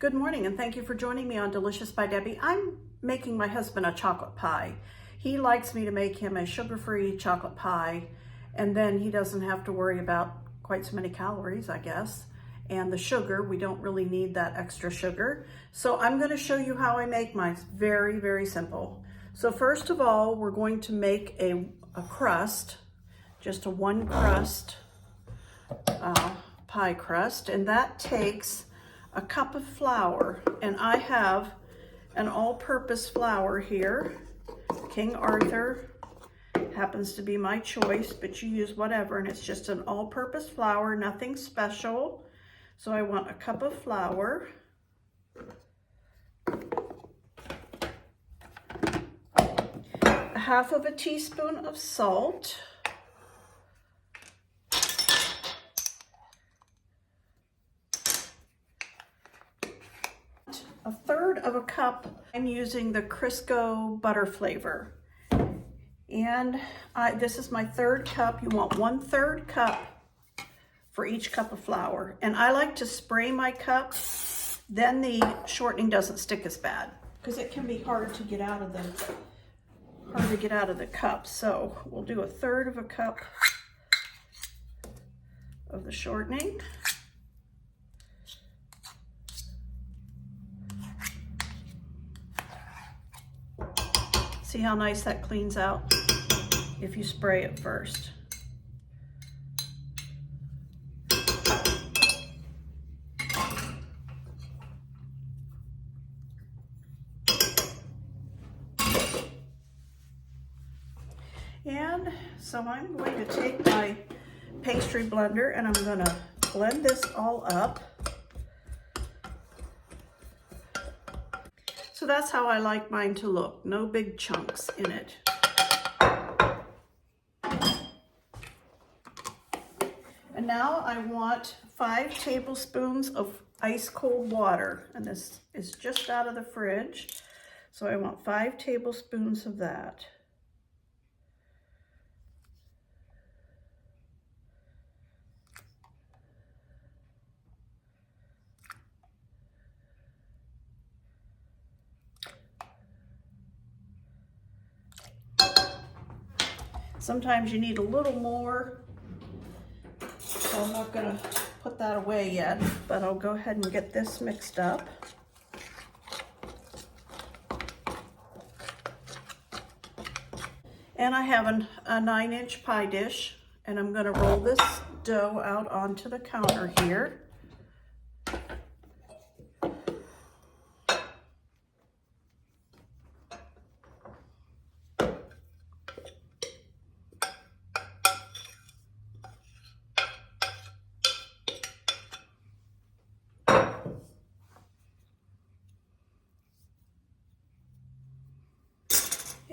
Good morning and thank you for joining me on Delicious by Debbie. I'm making my husband a chocolate pie. He likes me to make him a sugar-free chocolate pie, and then he doesn't have to worry about quite so many calories, I guess. And the sugar, we don't really need that extra sugar. So I'm going to show you how I make mine. It's very, very simple. So first of all, we're going to make a crust, just a one crust pie crust, and that takes a cup of flour, and I have an all-purpose flour here. King Arthur happens to be my choice, but you use whatever, and it's just an all-purpose flour, nothing special. So I want a cup of flour, a half of a teaspoon of salt, a third of a cup. I'm using the Crisco butter flavor. And this is my third cup. You want 1/3 cup for each cup of flour. And I like to spray my cup, then the shortening doesn't stick as bad, because it can be hard to get out of the cup. So we'll do 1/3 of a cup of the shortening. See how nice that cleans out if you spray it first. And so I'm going to take my pastry blender and I'm going to blend this all up. So that's how I like mine to look. No big chunks in it. And now I want 5 tablespoons of ice cold water. And this is just out of the fridge. So I want 5 tablespoons of that. Sometimes you need a little more, so I'm not gonna put that away yet, but I'll go ahead and get this mixed up. And I have a 9-inch pie dish, and I'm gonna roll this dough out onto the counter here.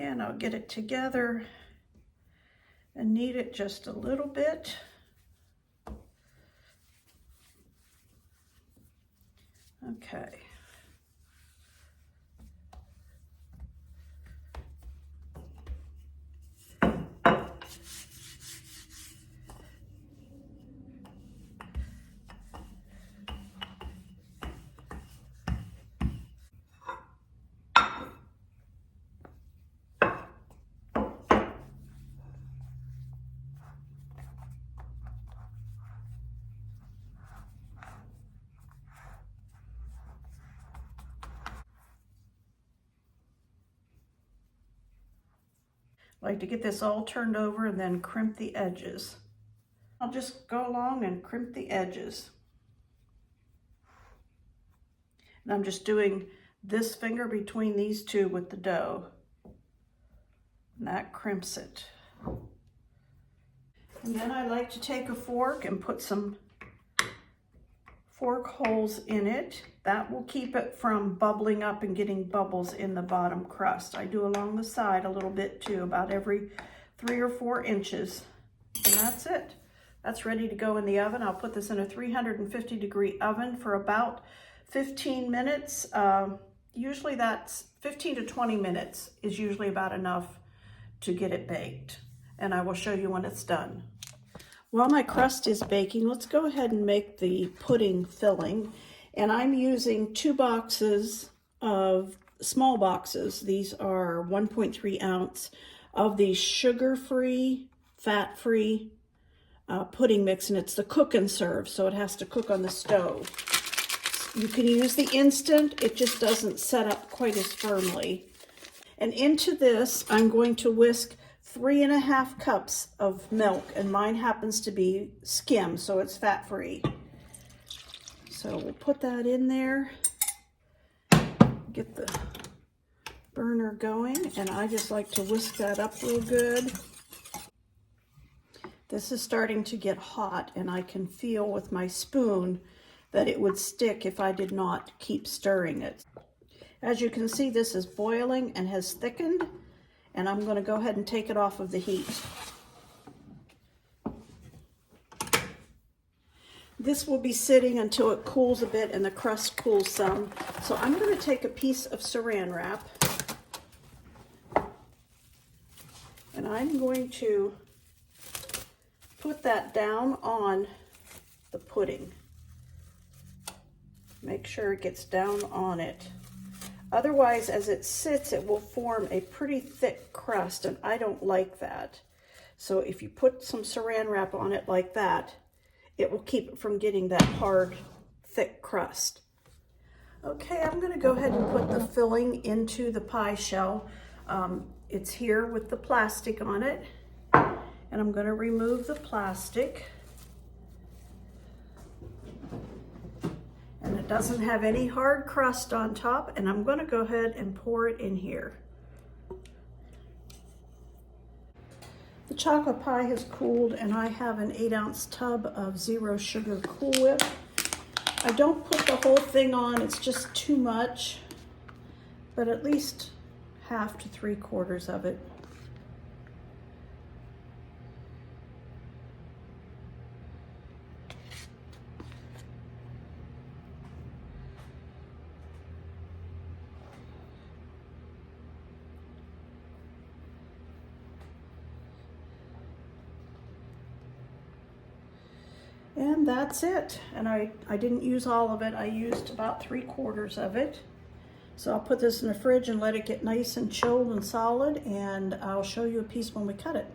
And I'll get it together and knead it just a little bit. Okay. I like to get this all turned over and then crimp the edges. I'll just go along and crimp the edges. And I'm just doing this finger between these two with the dough. And that crimps it. And then I like to take a fork and put some fork holes in it. That will keep it from bubbling up and getting bubbles in the bottom crust. I do along the side a little bit too, about every 3 or 4 inches. And that's it. That's ready to go in the oven. I'll put this in a 350-degree oven for about 15 minutes. Usually that's 15 to 20 minutes is usually about enough to get it baked. And I will show you when it's done. While my crust is baking, let's go ahead and make the pudding filling. And I'm using 2 boxes of small boxes. These are 1.3 ounce of the sugar-free, fat-free pudding mix, and it's the cook and serve, so it has to cook on the stove. You can use the instant, it just doesn't set up quite as firmly. And into this, I'm going to whisk 3.5 cups of milk, and mine happens to be Skim, so it's fat-free. So we'll put that in there, get the burner going, and I just like to whisk that up real good. This is starting to get hot, and I can feel with my spoon that it would stick if I did not keep stirring it. As you can see, this is boiling and has thickened, and I'm going to go ahead and take it off of the heat. This will be sitting until it cools a bit and the crust cools some. So I'm going to take a piece of saran wrap, and I'm going to put that down on the pudding. Make sure it gets down on it. Otherwise, as it sits, it will form a pretty thick crust, and I don't like that. So if you put some saran wrap on it like that, it will keep it from getting that hard, thick crust. Okay, I'm going to go ahead and put the filling into the pie shell. It's here with the plastic on it, and I'm going to remove the plastic. And it doesn't have any hard crust on top, and I'm going to go ahead and pour it in here. The chocolate pie has cooled, and I have an 8-ounce tub of zero sugar Cool Whip. I don't put the whole thing on, it's just too much, but at least 1/2 to 3/4 of it. And that's it. And I didn't use all of it. I used about 3/4 of it. So I'll put this in the fridge and let it get nice and chilled and solid, and I'll show you a piece when we cut it.